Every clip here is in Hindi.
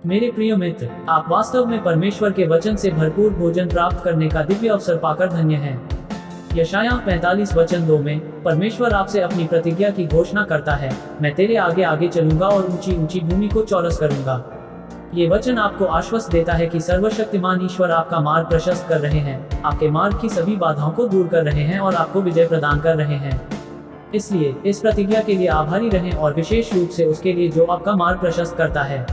मेरे प्रिय मित्र, आप वास्तव में परमेश्वर के वचन से भरपूर भोजन प्राप्त करने का दिव्य अवसर पाकर धन्य हैं। यशायाह 45 वचन 2 में परमेश्वर आपसे अपनी प्रतिज्ञा की घोषणा करता है, मैं तेरे आगे आगे चलूंगा और ऊंची ऊंची भूमि को चौरस करूंगा। ये वचन आपको आश्वस्त देता है कि सर्वशक्तिमान ईश्वर आपका मार्ग प्रशस्त कर रहे हैं, आपके मार्ग की सभी बाधाओं को दूर कर रहे हैं और आपको विजय प्रदान कर रहे हैं। इसलिए इस प्रतिज्ञा के लिए आभारी रहें और विशेष रूप से उसके लिए जो आपका मार्ग प्रशस्त करता है।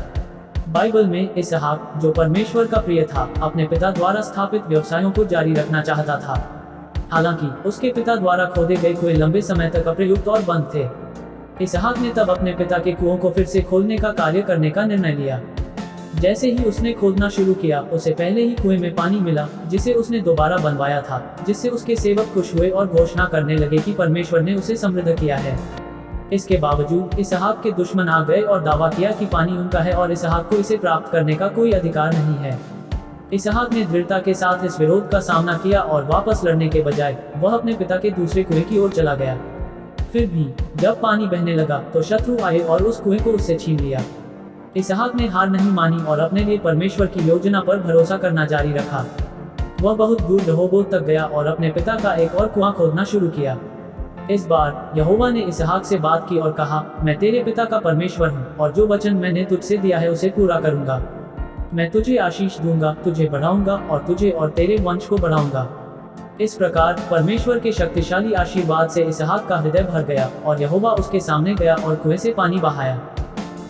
बाइबल में इसहाक, जो परमेश्वर का प्रिय था, अपने पिता द्वारा स्थापित व्यवसायों को जारी रखना चाहता था। हालांकि उसके पिता द्वारा खोदे गए कुएं लंबे समय तक अप्रयुक्त और बंद थे। इसहाक ने तब अपने पिता के कुओं को फिर से खोदने का कार्य करने का निर्णय लिया। जैसे ही उसने खोदना शुरू किया, उसे पहले ही कुएं में पानी मिला, जिसे उसने दोबारा बनवाया था, जिससे उसके सेवक खुश हुए और घोषणा करने लगे कि परमेश्वर ने उसे समृद्ध किया है। इसके बावजूद इसहाक के दुश्मन आ गए और दावा किया कि पानी उनका है और इसहाक को इसे प्राप्त करने का कोई अधिकार नहीं है। इसहाक ने दृढ़ता के साथ इस विरोध का सामना किया और वापस लड़ने के बजाय वह अपने पिता के दूसरे कुएं की ओर चला गया। फिर भी जब पानी बहने लगा तो शत्रु आए और उस कुएं को उससे छीन लिया। इसहाक ने हार नहीं मानी और अपने लिए परमेश्वर की योजना पर भरोसा करना जारी रखा। वह बहुत दूर रहोबोत तक गया और अपने पिता का एक और कुआं खोदना शुरू किया। इस बार यहोवा ने इसहाक से बात की और कहा, मैं तेरे पिता का परमेश्वर हूँ और जो वचन मैंने तुझसे दिया है उसे पूरा करूंगा। मैं तुझे आशीष दूंगा, तुझे बढ़ाऊंगा और तुझे और तेरे वंश को बढ़ाऊंगा। इस प्रकार परमेश्वर के शक्तिशाली आशीर्वाद से इसहाक का हृदय भर गया और यहोवा उसके सामने गया और कुएं से पानी बहाया।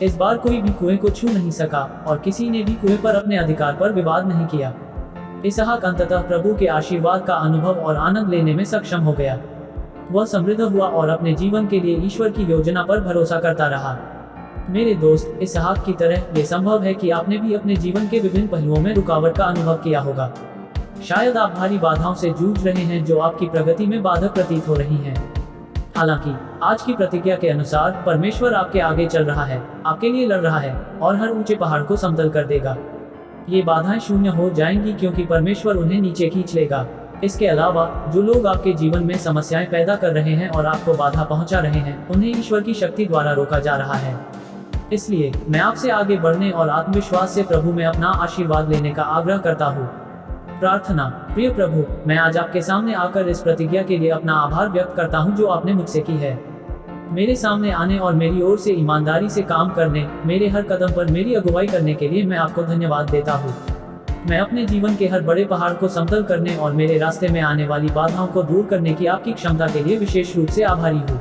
इस बार कोई भी कुएं को छू नहीं सका और किसी ने भी कुएं पर अपने अधिकार पर विवाद नहीं किया। इसहाक अंततः प्रभु के आशीर्वाद का अनुभव और आनंद लेने में सक्षम हो गया। वह समृद्ध हुआ और अपने जीवन के लिए ईश्वर की योजना पर भरोसा करता रहा। मेरे दोस्त, इसहाक की तरह ये संभव है कि आपने भी अपने जीवन के विभिन्न पहलुओं में रुकावट का अनुभव किया होगा। शायद आप भारी बाधाओं से जूझ रहे हैं जो आपकी प्रगति में बाधक प्रतीत हो रही हैं। हालांकि आज की प्रतिज्ञा के अनुसार परमेश्वर आपके आगे चल रहा है, आपके लिए लड़ रहा है और हर ऊंचे पहाड़ को समतल कर देगा। ये बाधाएं शून्य हो जाएंगी क्योंकि परमेश्वर उन्हें नीचे खींच लेगा। इसके अलावा जो लोग आपके जीवन में समस्याएं पैदा कर रहे हैं और आपको बाधा पहुंचा रहे हैं, उन्हें ईश्वर की शक्ति द्वारा रोका जा रहा है। इसलिए मैं आपसे आगे बढ़ने और आत्मविश्वास से प्रभु में अपना आशीर्वाद लेने का आग्रह करता हूँ। प्रार्थना। प्रिय प्रभु, मैं आज आपके सामने आकर इस प्रतिज्ञा के लिए अपना आभार व्यक्त करता हूँ जो आपने मुझसे की है। मेरे सामने आने और मेरी ओर से ईमानदारी से काम करने, मेरे हर कदम पर मेरी अगुवाई करने के लिए मैं आपको धन्यवाद देता हूँ। मैं अपने जीवन के हर बड़े पहाड़ को समतल करने और मेरे रास्ते में आने वाली बाधाओं को दूर करने की आपकी क्षमता के लिए विशेष रूप से आभारी हूँ।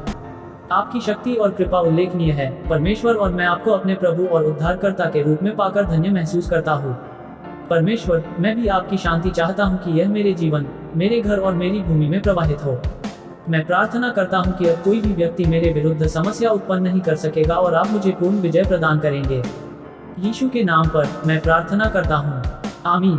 आपकी शक्ति और कृपा उल्लेखनीय है परमेश्वर, और मैं आपको अपने प्रभु और उद्धारकर्ता के रूप में पाकर धन्य महसूस करता हूँ। परमेश्वर, मैं भी आपकी शांति चाहता हूँ कि यह मेरे जीवन, मेरे घर और मेरी भूमि में प्रवाहित हो। मैं प्रार्थना करता हूँ कि अब कोई भी व्यक्ति मेरे विरुद्ध समस्या उत्पन्न नहीं कर सकेगा और आप मुझे पूर्ण विजय प्रदान करेंगे। यीशु के नाम पर मैं प्रार्थना करता हूँ, आमीन।